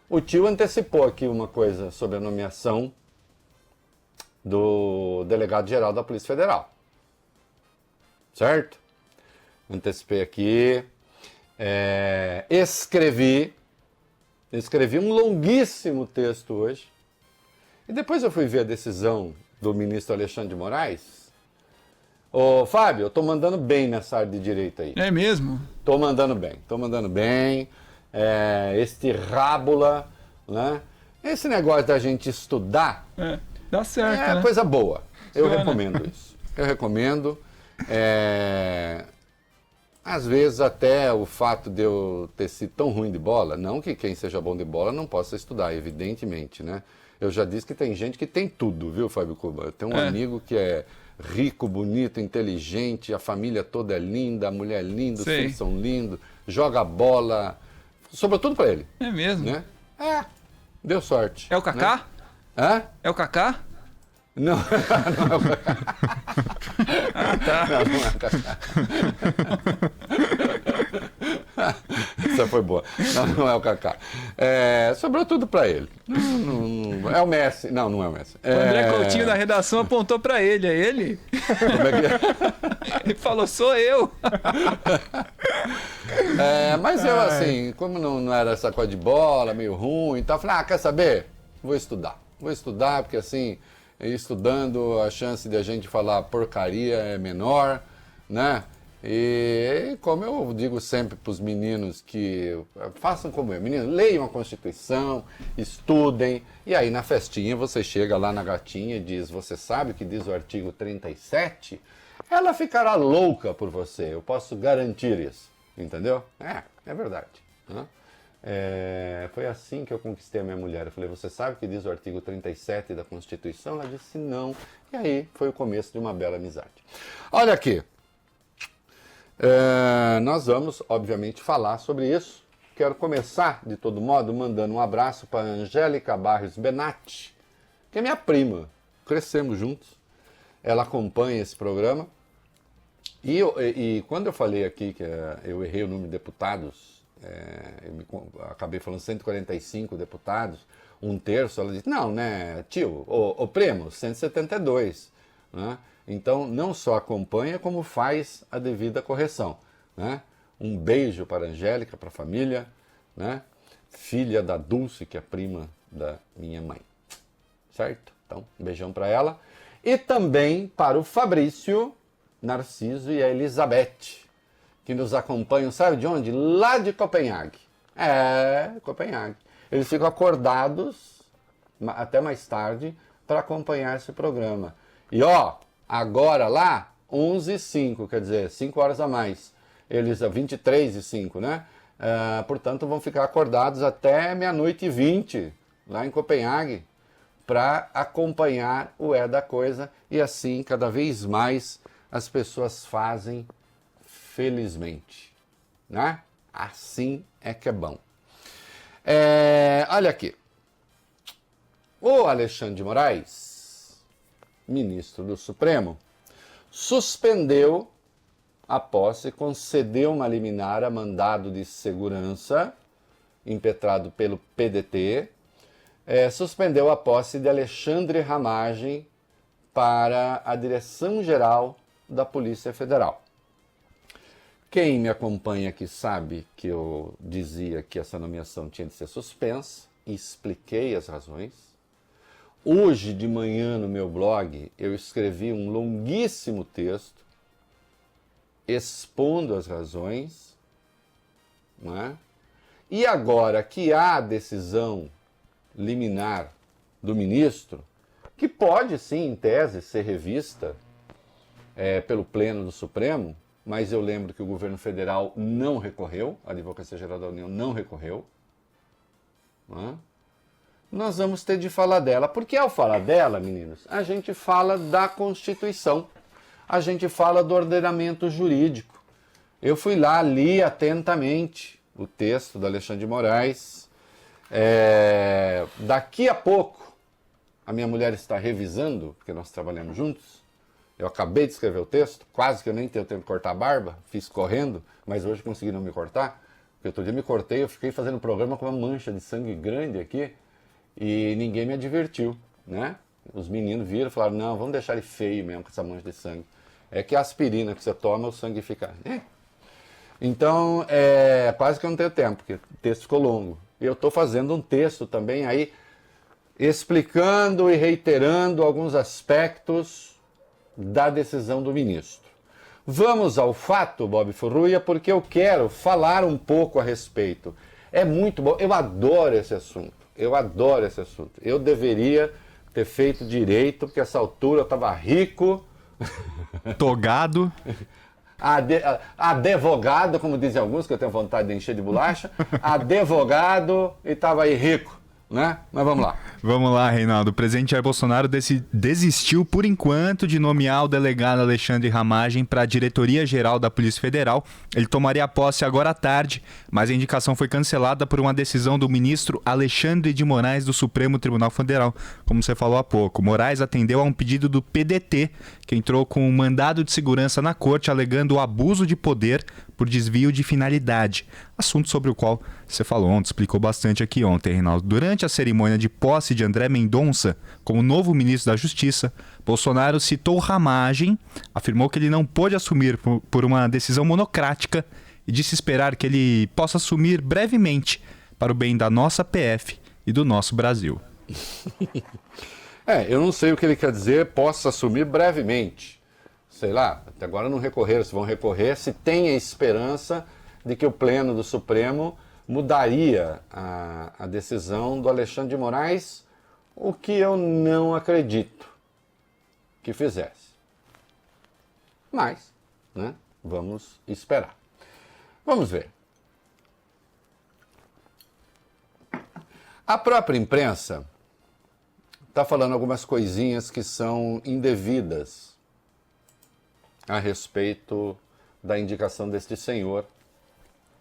O tio antecipou aqui uma coisa sobre a nomeação do delegado-geral da Polícia Federal. Certo? Antecipei aqui. Escrevi um longuíssimo texto hoje. E depois eu fui ver a decisão do ministro Alexandre de Moraes. Ô, Fábio, eu tô mandando bem nessa área de direito aí. É mesmo? Tô mandando bem. Este rábula, né? Esse negócio da gente estudar Dá certo, né? coisa boa. Eu Funciona. recomendo isso. Eu recomendo. Às vezes até o fato de eu ter sido tão ruim de bola, não que quem seja bom de bola não possa estudar, evidentemente, né? Eu já disse que tem gente que tem tudo, viu, Fábio Cuba? Eu tenho um amigo que é rico, bonito, inteligente, a família toda é linda, a mulher é linda, os Sei. filhos são lindos, joga bola, sobra tudo pra ele, É mesmo. né? Deu sorte. É o Kaká? Né? Hã? É o Kaká? Não, não é o Kaká. Tá. Não é o Kaká. Essa foi boa. Não é o Kaká. Sobrou tudo pra ele. Não, é o Messi. Não é o Messi. O André Coutinho da redação apontou pra ele. É ele? Como é que é? Ele falou, sou eu. Mas eu, assim, como não era essa coisa de bola, meio ruim e tal, falei, quer saber? Vou estudar. Vou estudar, porque assim, estudando a chance de a gente falar porcaria é menor, né? E como eu digo sempre para os meninos que façam como eu, meninos, leiam a Constituição, estudem, e aí na festinha você chega lá na gatinha e diz, você sabe o que diz o artigo 37? Ela ficará louca por você, eu posso garantir isso, entendeu? É verdade. Né? Foi assim que eu conquistei a minha mulher. Eu falei, você sabe o que diz o artigo 37 da Constituição? Ela disse não. E aí foi o começo de uma bela amizade. Olha aqui. Nós vamos, obviamente, falar sobre isso. Quero começar, de todo modo, mandando um abraço para Angélica Barros Benatti, que é minha prima. Crescemos juntos. Ela acompanha esse programa. E quando eu falei aqui que eu errei o número de deputados, acabei falando 145 deputados, um terço, ela disse, não, né, tio, o primo, 172, né? Então, não só acompanha, como faz a devida correção, né? Um beijo para a Angélica, para a família, né? Filha da Dulce, que é prima da minha mãe, certo? Então, um beijão para ela. E também para o Fabrício, Narciso e a Elizabeth, que nos acompanham, sabe de onde? Lá de Copenhague. Copenhague. Eles ficam acordados até mais tarde para acompanhar esse programa. E agora lá, 11h05, quer dizer, 5 horas a mais. Eles, 23h05, né? Portanto, vão ficar acordados até 00h20, lá em Copenhague, para acompanhar o da coisa. E assim, cada vez mais, as pessoas fazem, felizmente, né? Assim é que é bom. Olha aqui. O Alexandre de Moraes, ministro do Supremo, suspendeu a posse, concedeu uma liminar a mandado de segurança impetrado pelo PDT, suspendeu a posse de Alexandre Ramagem para a Direção-Geral da Polícia Federal. Quem me acompanha aqui sabe que eu dizia que essa nomeação tinha de ser suspensa e expliquei as razões. Hoje de manhã no meu blog eu escrevi um longuíssimo texto expondo as razões, não é? E agora que há a decisão liminar do ministro, que pode sim, em tese, ser revista pelo Pleno do Supremo, mas eu lembro que o governo federal não recorreu, a Advocacia Geral da União não recorreu, não é? Nós vamos ter de falar dela, porque ao falar dela, meninos, a gente fala da Constituição, a gente fala do ordenamento jurídico. Eu fui lá, li atentamente o texto do Alexandre de Moraes. Daqui a pouco, a minha mulher está revisando, porque nós trabalhamos juntos. Eu acabei de escrever o texto, quase que eu nem tenho tempo de cortar a barba, fiz correndo, mas hoje consegui não me cortar, porque porque outro dia me cortei, eu fiquei fazendo um programa com uma mancha de sangue grande aqui e ninguém me advertiu, né? Os meninos viram e falaram, não, vamos deixar ele feio mesmo com essa mancha de sangue. É que a aspirina que você toma, o sangue fica... Então, quase que eu não tenho tempo, porque o texto ficou longo. Eu estou fazendo um texto também aí, explicando e reiterando alguns aspectos da decisão do ministro. Vamos ao fato, Bob Furruia, porque eu quero falar um pouco a respeito. É muito bom, eu adoro esse assunto, Eu deveria ter feito direito, porque essa altura eu estava rico. Togado. Advogado, como dizem alguns, que eu tenho vontade de encher de bolacha. Advogado e estava aí rico, né? Mas vamos lá. Vamos lá, Reinaldo. O presidente Jair Bolsonaro desistiu, por enquanto, de nomear o delegado Alexandre Ramagem para a Diretoria-Geral da Polícia Federal. Ele tomaria posse agora à tarde, mas a indicação foi cancelada por uma decisão do ministro Alexandre de Moraes do Supremo Tribunal Federal, como você falou há pouco. Moraes atendeu a um pedido do PDT, que entrou com um mandado de segurança na corte alegando o abuso de poder por desvio de finalidade, assunto sobre o qual você falou ontem, explicou bastante aqui ontem, Reinaldo. Durante a cerimônia de posse de André Mendonça como novo ministro da Justiça, Bolsonaro citou Ramagem, afirmou que ele não pôde assumir por uma decisão monocrática e disse esperar que ele possa assumir brevemente para o bem da nossa PF e do nosso Brasil. Eu não sei o que ele quer dizer, possa assumir brevemente. Sei lá, até agora não recorreram, se vão recorrer, se tem a esperança de que o Pleno do Supremo mudaria a decisão do Alexandre de Moraes, o que eu não acredito que fizesse. Mas, né, vamos esperar. Vamos ver. A própria imprensa está falando algumas coisinhas que são indevidas a respeito da indicação deste senhor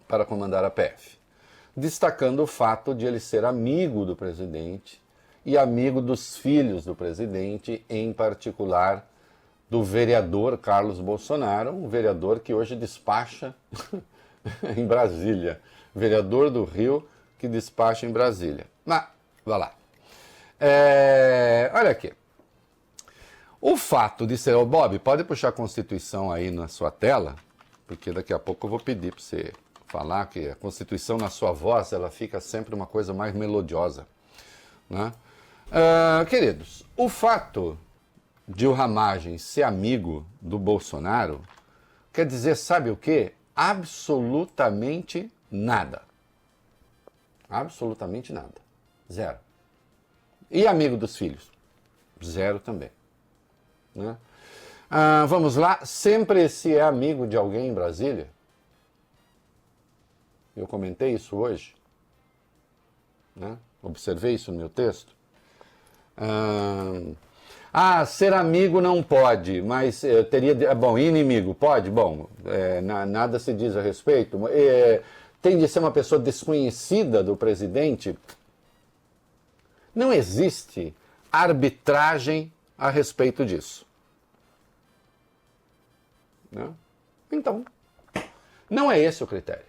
para comandar a PF, destacando o fato de ele ser amigo do presidente e amigo dos filhos do presidente, em particular do vereador Carlos Bolsonaro, um vereador que hoje despacha em Brasília, vereador do Rio que despacha em Brasília. Mas, vai lá. Olha aqui. O fato de ser... Ô, Bob, pode puxar a Constituição aí na sua tela, porque daqui a pouco eu vou pedir para você falar que a Constituição na sua voz, ela fica sempre uma coisa mais melodiosa, né? Queridos, o fato de o Ramagem ser amigo do Bolsonaro quer dizer, sabe o quê? Absolutamente nada. Absolutamente nada. Zero. E amigo dos filhos? Zero também. Né? Vamos lá, sempre se é amigo de alguém em Brasília. Eu comentei isso hoje, né? Observei isso no meu texto. Ser amigo não pode, mas teria... Bom, inimigo pode? Bom, nada se diz a respeito. Tem de ser uma pessoa desconhecida do presidente? Não existe arbitragem a respeito disso. Né? Então, não é esse o critério.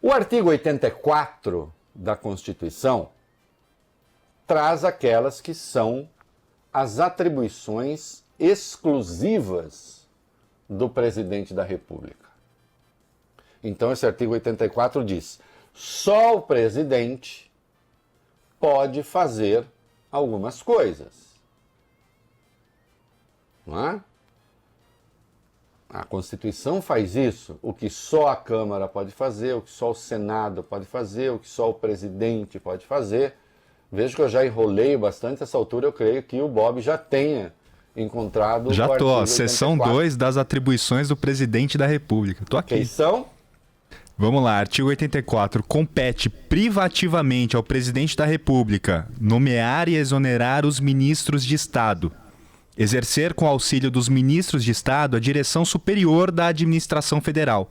O artigo 84 da Constituição traz aquelas que são as atribuições exclusivas do presidente da República. Então, esse artigo 84 diz: só o presidente pode fazer algumas coisas. Não é? A Constituição faz isso, o que só a Câmara pode fazer, o que só o Senado pode fazer, o que só o presidente pode fazer. Vejo que eu já enrolei bastante, essa altura eu creio que o Bob já tenha encontrado já o artigo 84. Seção 2 das atribuições do presidente da República. Tô aqui. Quem são? Vamos lá, artigo 84. Compete privativamente ao presidente da República nomear e exonerar os ministros de Estado. Exercer com auxílio dos ministros de Estado a direção superior da administração federal.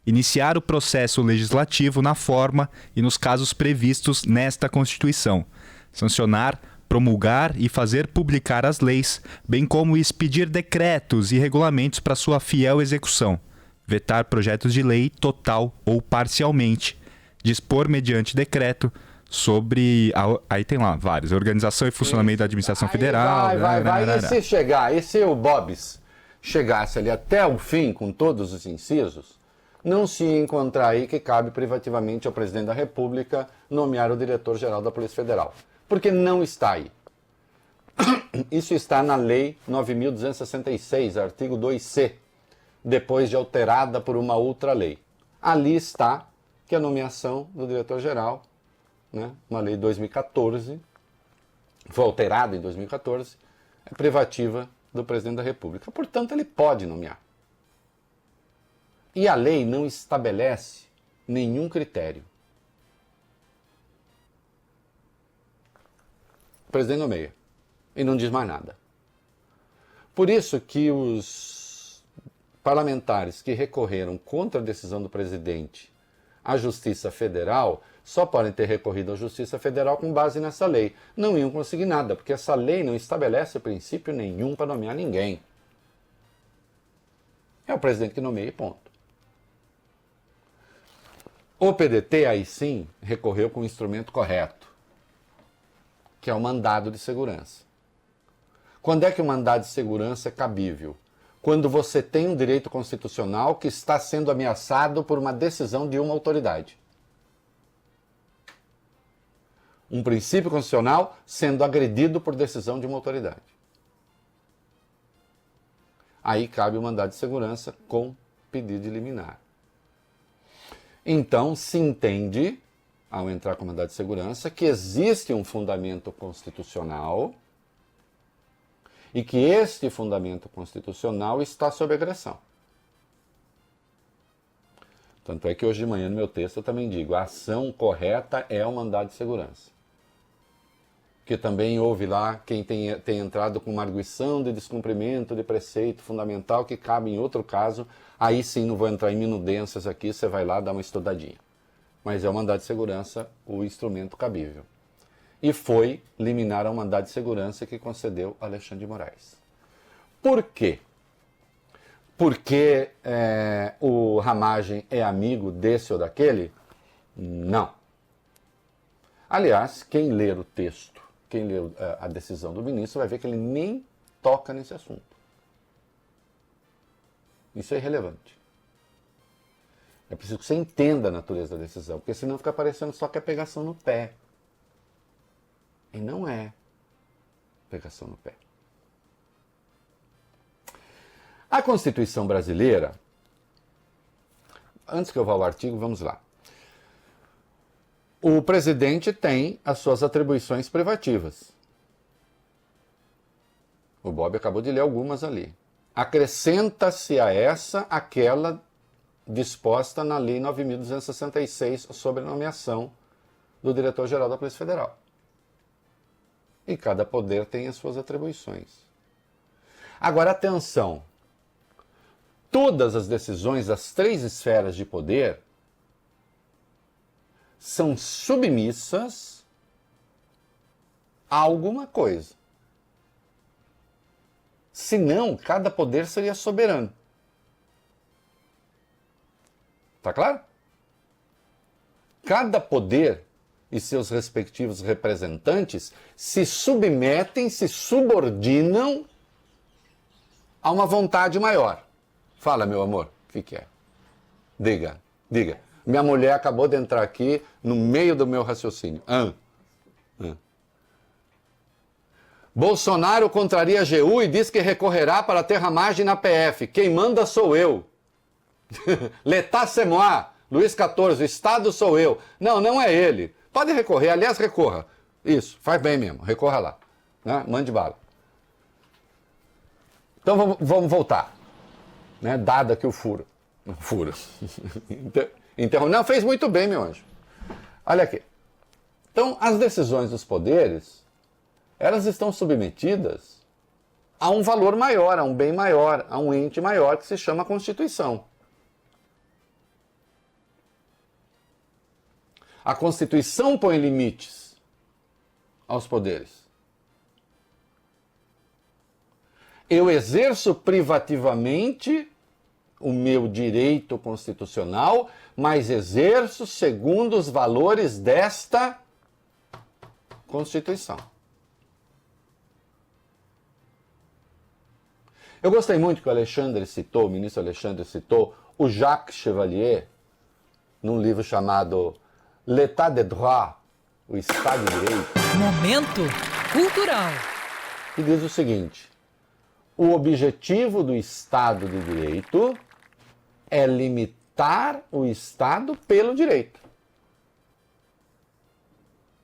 Iniciar o processo legislativo na forma e nos casos previstos nesta Constituição. Sancionar, promulgar e fazer publicar as leis, bem como expedir decretos e regulamentos para sua fiel execução. vetar projetos de lei total ou parcialmente, dispor mediante decreto sobre... Aí tem lá vários. Organização e funcionamento da administração federal. Vai. E se chegar, e se o Bobs chegasse ali até o fim com todos os incisos, não se ia encontrar aí que cabe privativamente ao presidente da República nomear o diretor-geral da Polícia Federal. Porque não está aí. Isso está na Lei 9.266, artigo 2C, depois de alterada por uma outra lei. Ali está que a nomeação do diretor-geral, né, uma lei de 2014, foi alterada em 2014, é privativa do presidente da República. Portanto, ele pode nomear. E a lei não estabelece nenhum critério. O presidente nomeia. E não diz mais nada. Por isso que os parlamentares que recorreram contra a decisão do presidente à Justiça Federal só podem ter recorrido à Justiça Federal com base nessa lei. Não iam conseguir nada, porque essa lei não estabelece princípio nenhum para nomear ninguém. É o presidente que nomeia e ponto. O PDT, aí sim, recorreu com o instrumento correto, que é o mandado de segurança. Quando é que o mandado de segurança é cabível? Quando você tem um direito constitucional que está sendo ameaçado por uma decisão de uma autoridade. Um princípio constitucional sendo agredido por decisão de uma autoridade. Aí cabe o mandado de segurança com pedido de liminar. Então, se entende, ao entrar com o mandado de segurança, que existe um fundamento constitucional e que este fundamento constitucional está sob agressão. Tanto é que hoje de manhã no meu texto eu também digo, a ação correta é o mandado de segurança. Que também houve lá quem tem entrado com uma arguição de descumprimento de preceito fundamental que cabe em outro caso, aí sim não vou entrar em minudências aqui, você vai lá dar uma estudadinha. Mas é o mandado de segurança o instrumento cabível. E foi liminar ao mandado de segurança que concedeu Alexandre de Moraes. Por quê? Porque o Ramagem é amigo desse ou daquele? Não. Aliás, quem ler o texto, quem ler a decisão do ministro, vai ver que ele nem toca nesse assunto. Isso é irrelevante. É preciso que você entenda a natureza da decisão, porque senão fica parecendo só que é pegação no pé. E não é pegação no pé. A Constituição brasileira, antes que eu vá ao artigo, vamos lá. O presidente tem as suas atribuições privativas. O Bob acabou de ler algumas ali. Acrescenta-se a essa aquela disposta na Lei 9.266 sobre a nomeação do diretor-geral da Polícia Federal. E cada poder tem as suas atribuições. Agora, atenção. Todas as decisões das três esferas de poder são submissas a alguma coisa. Senão, cada poder seria soberano. Tá claro? Cada poder e seus respectivos representantes se submetem, se subordinam a uma vontade maior. Fala, meu amor, o que é? Diga. Minha mulher acabou de entrar aqui no meio do meu raciocínio. Bolsonaro contraria a AGU e diz que recorrerá para ter ramagem na PF. Quem manda sou eu. L'État c'est moi. Luiz XIV, o Estado sou eu. Não é ele. Pode recorrer, aliás, recorra. Isso, faz bem mesmo, recorra lá. Né? Mande bala. Então vamos voltar. Né? Dado aqui o furo. Então, não, fez muito bem, meu anjo. Olha aqui. Então, as decisões dos poderes, elas estão submetidas a um valor maior, a um bem maior, a um ente maior que se chama Constituição. A Constituição põe limites aos poderes. Eu exerço privativamente o meu direito constitucional, mas exerço segundo os valores desta Constituição. Eu gostei muito que o ministro Alexandre citou o Jacques Chevalier, num livro chamado L'État de droit, o Estado de Direito. Momento cultural. Que diz o seguinte: o objetivo do Estado de Direito é limitar o Estado pelo direito.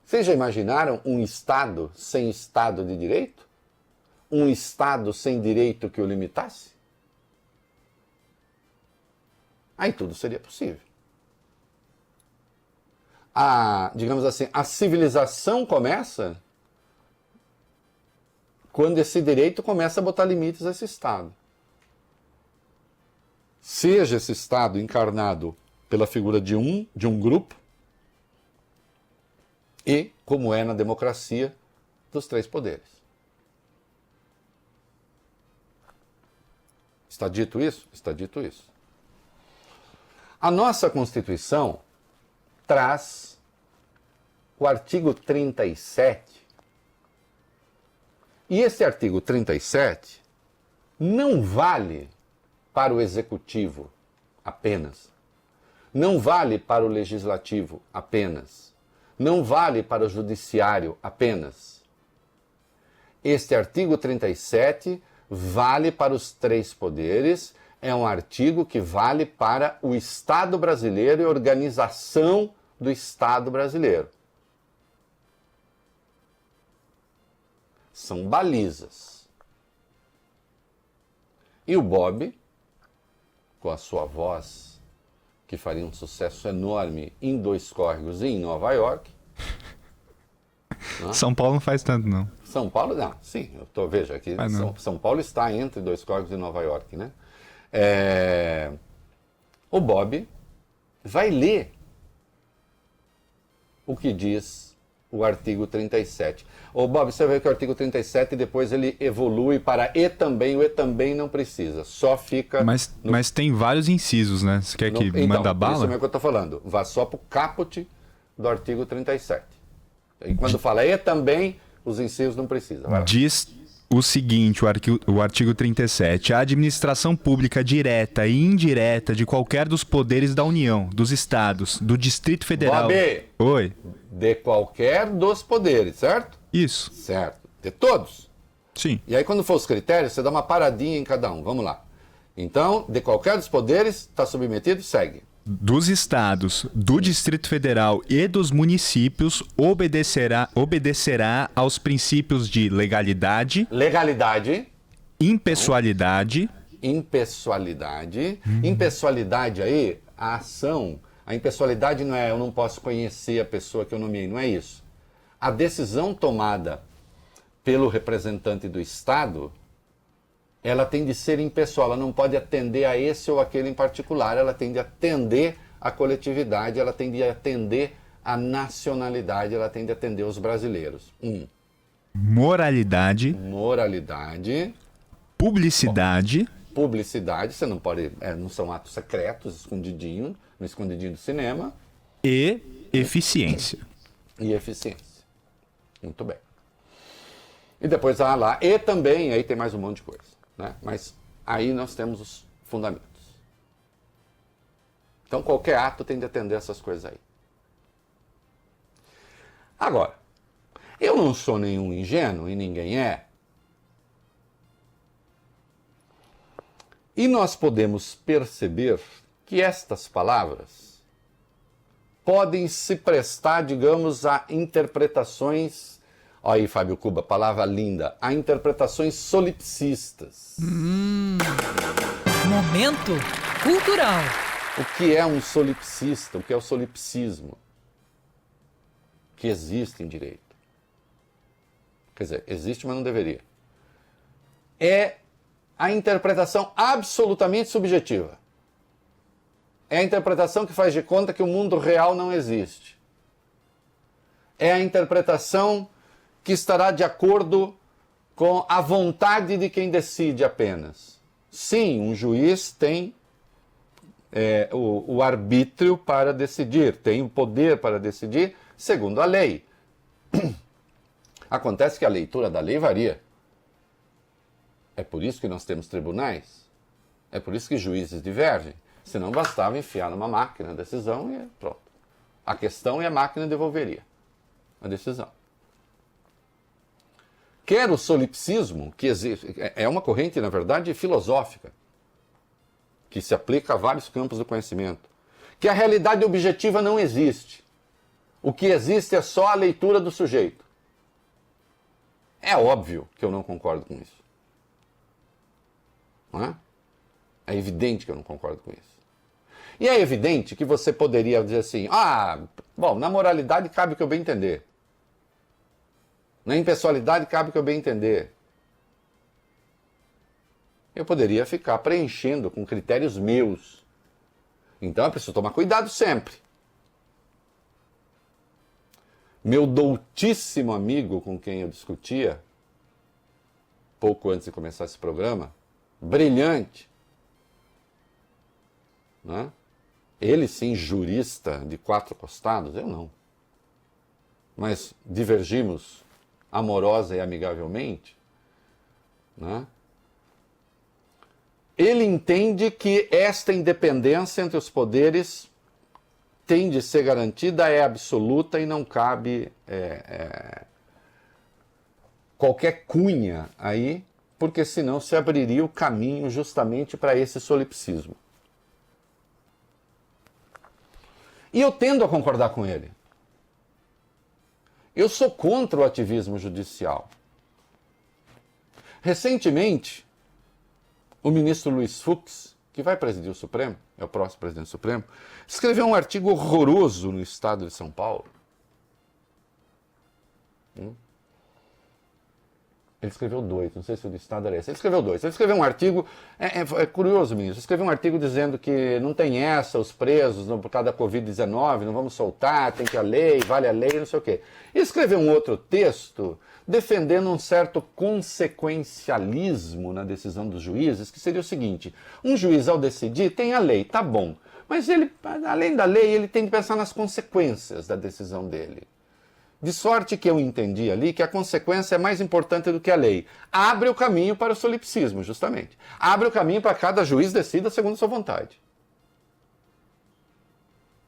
Vocês já imaginaram um Estado sem Estado de Direito? Um Estado sem direito que o limitasse? Aí tudo seria possível. Digamos assim, a civilização começa quando esse direito começa a botar limites a esse Estado. Seja esse Estado encarnado pela figura de um grupo, e, como é na democracia, dos três poderes. Está dito isso? Está dito isso. A nossa Constituição traz o artigo 37. E esse artigo 37 não vale para o Executivo apenas. Não vale para o Legislativo apenas. Não vale para o Judiciário apenas. Este artigo 37 vale para os três poderes, é um artigo que vale para o Estado brasileiro e a organização do Estado brasileiro. São balizas. E o Bob, com a sua voz, que faria um sucesso enorme em Dois Córregos e em Nova York. São Paulo não faz tanto, não. São Paulo, não, sim, veja aqui, São Paulo está entre Dois Córregos e Nova York, né? O Bob vai ler o que diz o artigo 37. Ô Bob, você vê que o artigo 37 depois ele evolui para e também, o e também não precisa, só fica... Mas tem vários incisos, né? Você quer que manda bala? Isso é o que eu estou falando, vá só para o caput do artigo 37. E quando fala e também, os incisos não precisam. Diz o seguinte, o artigo 37. A administração pública direta e indireta de qualquer dos poderes da União, dos Estados, do Distrito Federal... Bob! Oi? De qualquer dos poderes, certo? Isso. Certo. De todos? Sim. E aí quando for os critérios, você dá uma paradinha em cada um. Vamos lá. Então, de qualquer dos poderes, está submetido, segue. Dos estados, do Distrito Federal e dos municípios obedecerá aos princípios de legalidade, impessoalidade. Impessoalidade aí, a ação. A impessoalidade não é eu não posso conhecer a pessoa que eu nomeei, não é isso. A decisão tomada pelo representante do Estado, ela tem de ser impessoal, ela não pode atender a esse ou aquele em particular, ela tem de atender a coletividade, ela tem de atender a nacionalidade, ela tem de atender os brasileiros. Moralidade. Publicidade. Publicidade, você não pode, não são atos secretos, escondidinho, no escondidinho do cinema. E eficiência. E eficiência. Muito bem. E depois lá, e também, aí tem mais um monte de coisa. Né? Mas aí nós temos os fundamentos. Então qualquer ato tem de atender essas coisas aí. Agora, eu não sou nenhum ingênuo e ninguém é. E nós podemos perceber que estas palavras podem se prestar, digamos, a interpretações... Olha aí, Fábio Cuba, palavra linda. A interpretações solipsistas. Momento cultural. O que é um solipsista? O que é o solipsismo? Que existe em direito. Quer dizer, existe, mas não deveria. É a interpretação absolutamente subjetiva. É a interpretação que faz de conta que o mundo real não existe. É a interpretação que estará de acordo com a vontade de quem decide apenas. Sim, um juiz tem o arbítrio para decidir, tem o poder para decidir segundo a lei. Acontece que a leitura da lei varia. É por isso que nós temos tribunais. É por isso que juízes divergem. Senão bastava enfiar numa máquina a decisão e pronto. A questão e a máquina devolveria a decisão. Quer o solipsismo, que é uma corrente, na verdade, filosófica, que se aplica a vários campos do conhecimento, que a realidade objetiva não existe. O que existe é só a leitura do sujeito. É óbvio que eu não concordo com isso. Não é? É evidente que eu não concordo com isso. E é evidente que você poderia dizer assim, bom, na moralidade cabe o que eu bem entender. Na impessoalidade cabe o que eu bem entender. Eu poderia ficar preenchendo com critérios meus. Então eu preciso tomar cuidado sempre. Meu doutíssimo amigo com quem eu discutia, pouco antes de começar esse programa, brilhante, né? Ele sim, jurista de 4 costados, eu não. Mas divergimos amorosa e amigavelmente, né? Ele entende que esta independência entre os poderes tem de ser garantida, é absoluta e não cabe qualquer cunha aí, porque senão se abriria o caminho justamente para esse solipsismo. E eu tendo a concordar com ele. Eu sou contra o ativismo judicial. Recentemente, o ministro Luiz Fux, que vai presidir o Supremo, é o próximo presidente do Supremo, escreveu um artigo horroroso no Estado de São Paulo. Ele escreveu 2, não sei se o do Estado era esse. Ele escreveu 2. Ele escreveu um artigo, é curioso, ministro, ele escreveu um artigo dizendo que não tem essa, os presos, por causa da Covid-19, não vamos soltar, tem que a lei, vale a lei, não sei o quê. E escreveu um outro texto defendendo um certo consequencialismo na decisão dos juízes, que seria o seguinte, um juiz ao decidir tem a lei, tá bom, mas ele, além da lei, ele tem que pensar nas consequências da decisão dele. De sorte que eu entendi ali que a consequência é mais importante do que a lei. Abre o caminho para o solipsismo, justamente. Abre o caminho para cada juiz decida segundo sua vontade.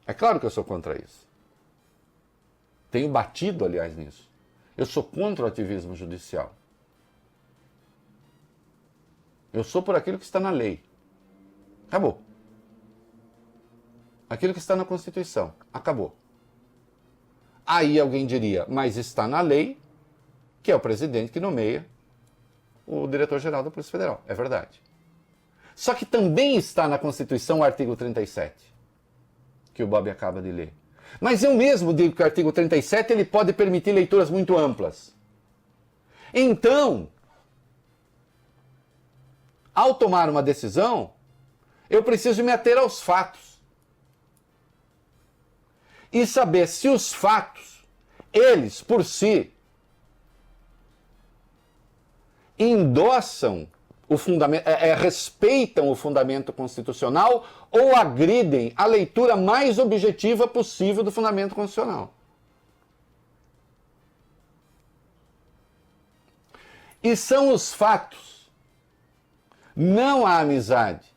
É claro que eu sou contra isso. Tenho batido, aliás, nisso. Eu sou contra o ativismo judicial. Eu sou por aquilo que está na lei. Acabou. Aquilo que está na Constituição. Acabou. Aí alguém diria, mas está na lei, que é o presidente que nomeia o diretor-geral da Polícia Federal. É verdade. Só que também está na Constituição o artigo 37, que o Bob acaba de ler. Mas eu mesmo digo que o artigo 37 ele pode permitir leituras muito amplas. Então, ao tomar uma decisão, eu preciso me ater aos fatos. E saber se os fatos, eles por si, endossam o fundamento, respeitam o fundamento constitucional ou agridem a leitura mais objetiva possível do fundamento constitucional. E são os fatos, não a amizade.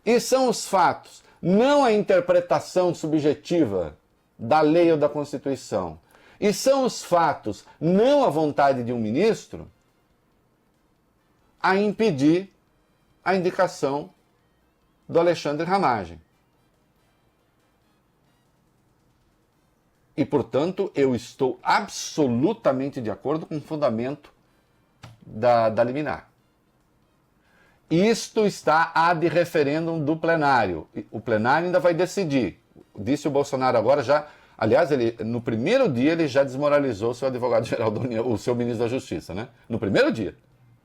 E são os fatos, não a interpretação subjetiva da lei ou da Constituição. E são os fatos, não a vontade de um ministro, a impedir a indicação do Alexandre Ramagem. E, portanto, eu estou absolutamente de acordo com o fundamento da liminar. Isto está ad referendum do plenário. O plenário ainda vai decidir. Disse o Bolsonaro agora já. Aliás, no primeiro dia ele já desmoralizou o seu advogado-geral da União, o seu ministro da Justiça, né? No primeiro dia.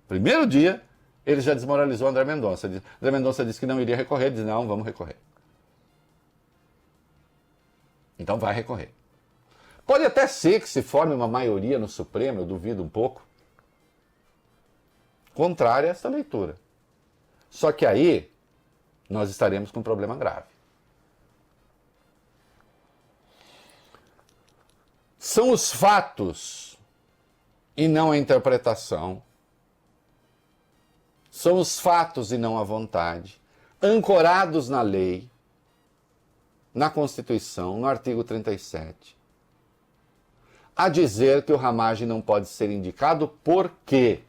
Primeiro dia, ele já desmoralizou André Mendonça. André Mendonça disse que não iria recorrer, disse, não, vamos recorrer. Então vai recorrer. Pode até ser que se forme uma maioria no Supremo, eu duvido um pouco, contrária a essa leitura. Só que aí nós estaremos com um problema grave. São os fatos e não a interpretação. São os fatos e não a vontade, ancorados na lei, na Constituição, no artigo 37, a dizer que o Ramagem não pode ser indicado por quê?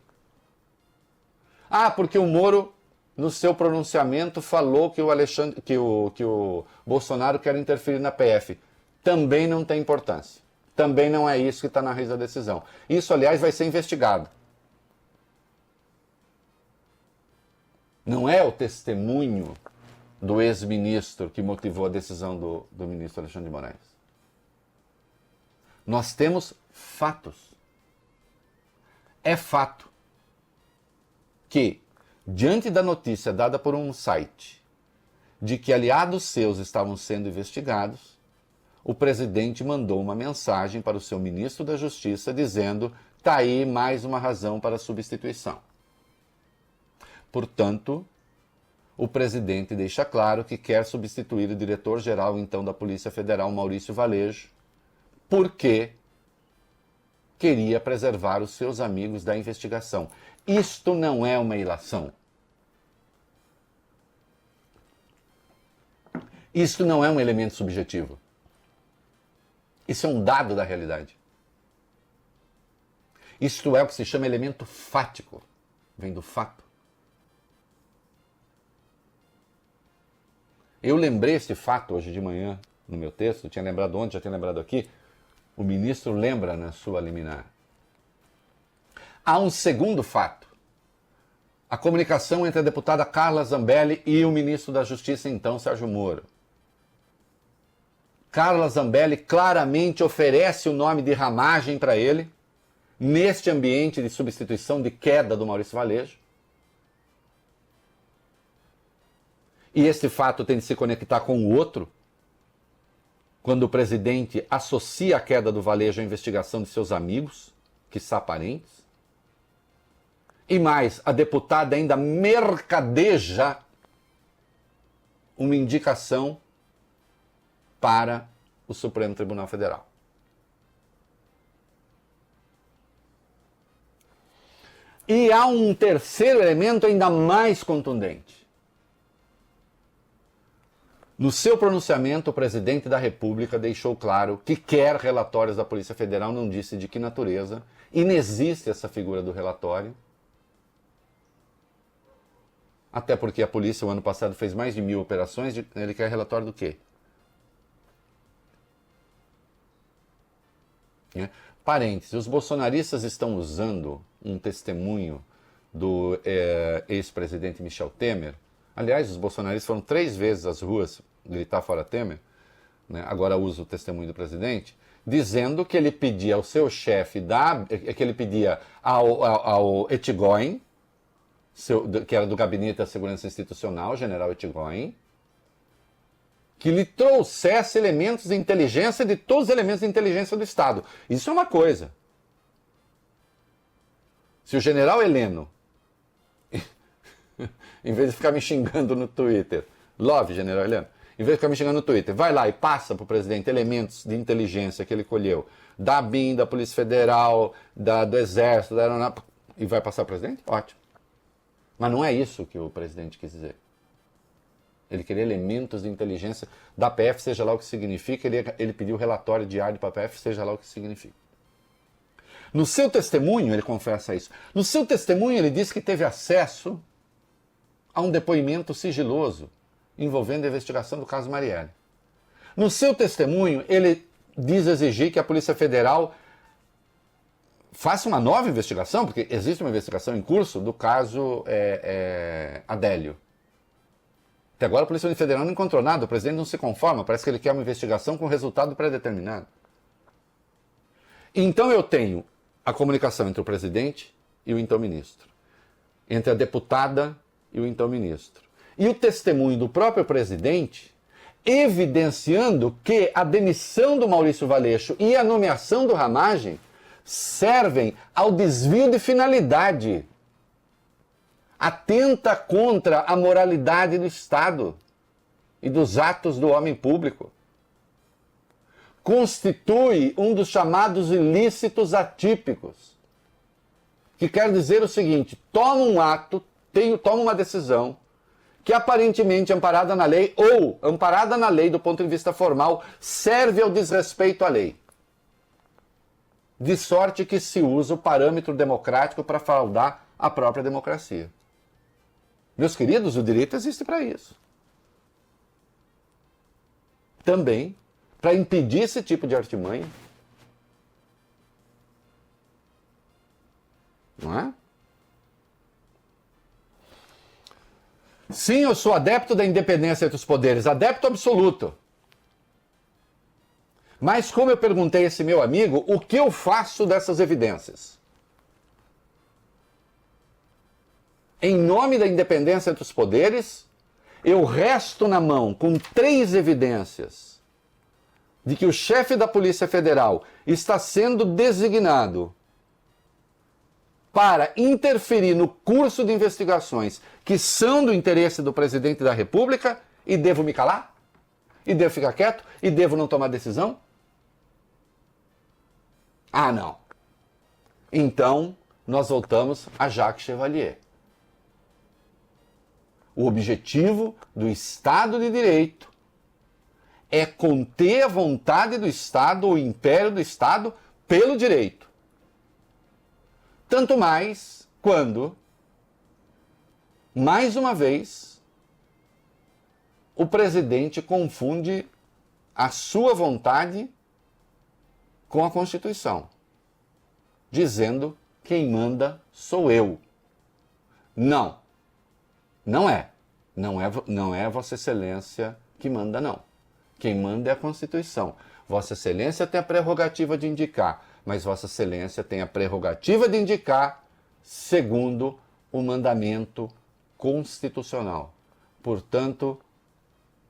Porque o Moro, no seu pronunciamento, falou que o Bolsonaro quer interferir na PF. Também não tem importância. Também não é isso que está na raiz da decisão. Isso, aliás, vai ser investigado. Não é o testemunho do ex-ministro que motivou a decisão do ministro Alexandre de Moraes. Nós temos fatos. É fato que, diante da notícia dada por um site de que aliados seus estavam sendo investigados, o presidente mandou uma mensagem para o seu ministro da Justiça dizendo: está aí mais uma razão para a substituição. Portanto, o presidente deixa claro que quer substituir o diretor-geral, então, da Polícia Federal, Maurício Valejo, porque queria preservar os seus amigos da investigação. Isto não é uma ilação. Isto não é um elemento subjetivo. Isso é um dado da realidade. Isto é o que se chama elemento fático. Vem do fato. Eu lembrei esse fato hoje de manhã no meu texto, tinha lembrado ontem, já tinha lembrado aqui. O ministro lembra na sua liminar. Há um segundo fato. A comunicação entre a deputada Carla Zambelli e o ministro da Justiça, então, Sérgio Moro. Carla Zambelli claramente oferece o nome de Ramagem para ele, neste ambiente de substituição, de queda do Maurício Valejo. E esse fato tem de se conectar com o outro, quando o presidente associa a queda do Valejo à investigação de seus amigos, quiçá parentes. E mais, a deputada ainda mercadeja uma indicação para o Supremo Tribunal Federal. E há um terceiro elemento ainda mais contundente. No seu pronunciamento, o presidente da República deixou claro que quer relatórios da Polícia Federal, não disse de que natureza, inexiste essa figura do relatório. Até porque a polícia, o ano passado, fez mais de 1000 operações, ele quer relatório do quê? Parênteses, os bolsonaristas estão usando um testemunho do ex-presidente Michel Temer. Aliás, os bolsonaristas foram 3 vezes às ruas gritar fora Temer, né? Agora usa o testemunho do presidente, dizendo que ele pedia ao seu chefe, que ele pedia ao Etchegoyen, que era do Gabinete da Segurança Institucional, general Etchegoyen, que lhe trouxesse elementos de inteligência de todos os elementos de inteligência do Estado. Isso é uma coisa. Se o general Heleno, em vez de ficar me xingando no Twitter, love, general Heleno, em vez de ficar me xingando no Twitter, vai lá e passa para o presidente elementos de inteligência que ele colheu, da BIM, da Polícia Federal, do Exército, da Aeronáutica, e vai passar para o presidente? Ótimo. Mas não é isso que o presidente quis dizer. Ele queria elementos de inteligência da PF, seja lá o que significa, ele pediu relatório diário para a PF, seja lá o que significa. No seu testemunho, ele confessa isso, no seu testemunho ele diz que teve acesso a um depoimento sigiloso envolvendo a investigação do caso Marielle. No seu testemunho, ele diz exigir que a Polícia Federal faça uma nova investigação, porque existe uma investigação em curso do caso Adélio. Até agora a Polícia Federal não encontrou nada, o presidente não se conforma, parece que ele quer uma investigação com resultado pré-determinado. Então eu tenho a comunicação entre o presidente e o então ministro, entre a deputada e o então ministro, e o testemunho do próprio presidente evidenciando que a demissão do Maurício Valejo e a nomeação do Ramagem servem ao desvio de finalidade. atenta contra a moralidade do Estado e dos atos do homem público. Constitui um dos chamados ilícitos atípicos, que quer dizer o seguinte: toma um ato, toma uma decisão que aparentemente amparada na lei, ou amparada na lei do ponto de vista formal, serve ao desrespeito à lei. De sorte que se usa o parâmetro democrático para fraudar a própria democracia. Meus queridos, o direito existe para isso. Também para impedir esse tipo de artimanha. Não é? Sim, eu sou adepto da independência entre os poderes, adepto absoluto. Mas como eu perguntei a esse meu amigo, o que eu faço dessas evidências? Em nome da independência entre os poderes, eu resto na mão com 3 evidências de que o chefe da Polícia Federal está sendo designado para interferir no curso de investigações que são do interesse do presidente da República, e devo me calar? E devo ficar quieto? E devo não tomar decisão? Ah, não. Então, nós voltamos a Jacques Chevalier. O objetivo do Estado de Direito é conter a vontade do Estado, o império do Estado, pelo direito. Tanto mais quando, mais uma vez, o presidente confunde a sua vontade com a Constituição, dizendo: quem manda sou eu. Não, não é. Não é Vossa Excelência que manda, não. Quem manda é a Constituição. Vossa Excelência tem a prerrogativa de indicar, mas Vossa Excelência tem a prerrogativa de indicar segundo o mandamento constitucional. Portanto,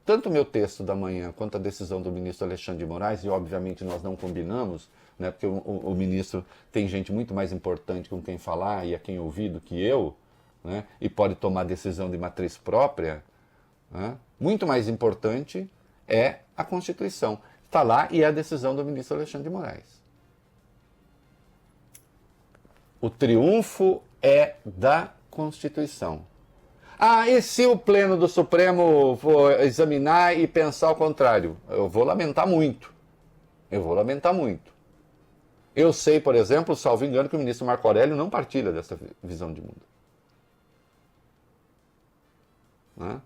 tanto o meu texto da manhã quanto a decisão do ministro Alexandre de Moraes, e obviamente nós não combinamos, né, porque o ministro tem gente muito mais importante com quem falar e a quem ouvir do que eu, né, e pode tomar decisão de matriz própria, né, muito mais importante é a Constituição. Está lá e é a decisão do ministro Alexandre de Moraes. O triunfo é da Constituição. Ah, e se o Pleno do Supremo for examinar e pensar o contrário? Eu vou lamentar muito. Eu sei, por exemplo, salvo engano, que o ministro Marco Aurélio não partilha dessa visão de mundo. Né?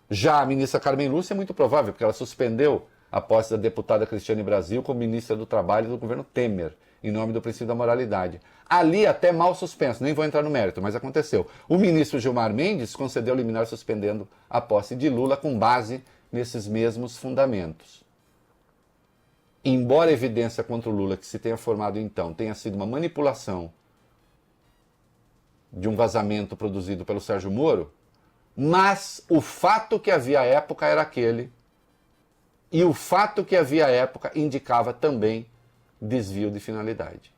Já a ministra Carmen Lúcia é muito provável, porque ela suspendeu a posse da deputada Cristiane Brasil como ministra do Trabalho do governo Temer, em nome do princípio da moralidade. Ali até mal suspenso, nem vou entrar no mérito, mas aconteceu. O ministro Gilmar Mendes concedeu liminar suspendendo a posse de Lula com base nesses mesmos fundamentos. Embora a evidência contra o Lula que se tenha formado então tenha sido uma manipulação de um vazamento produzido pelo Sérgio Moro, mas o fato que havia à época era aquele, e o fato que havia à época indicava também desvio de finalidade.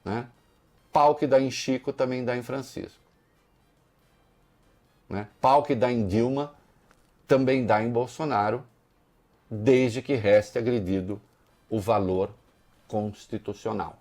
Né? Pau que dá em Chico também dá em Francisco. Né? Pau que dá em Dilma também dá em Bolsonaro, desde que reste agredido o valor constitucional.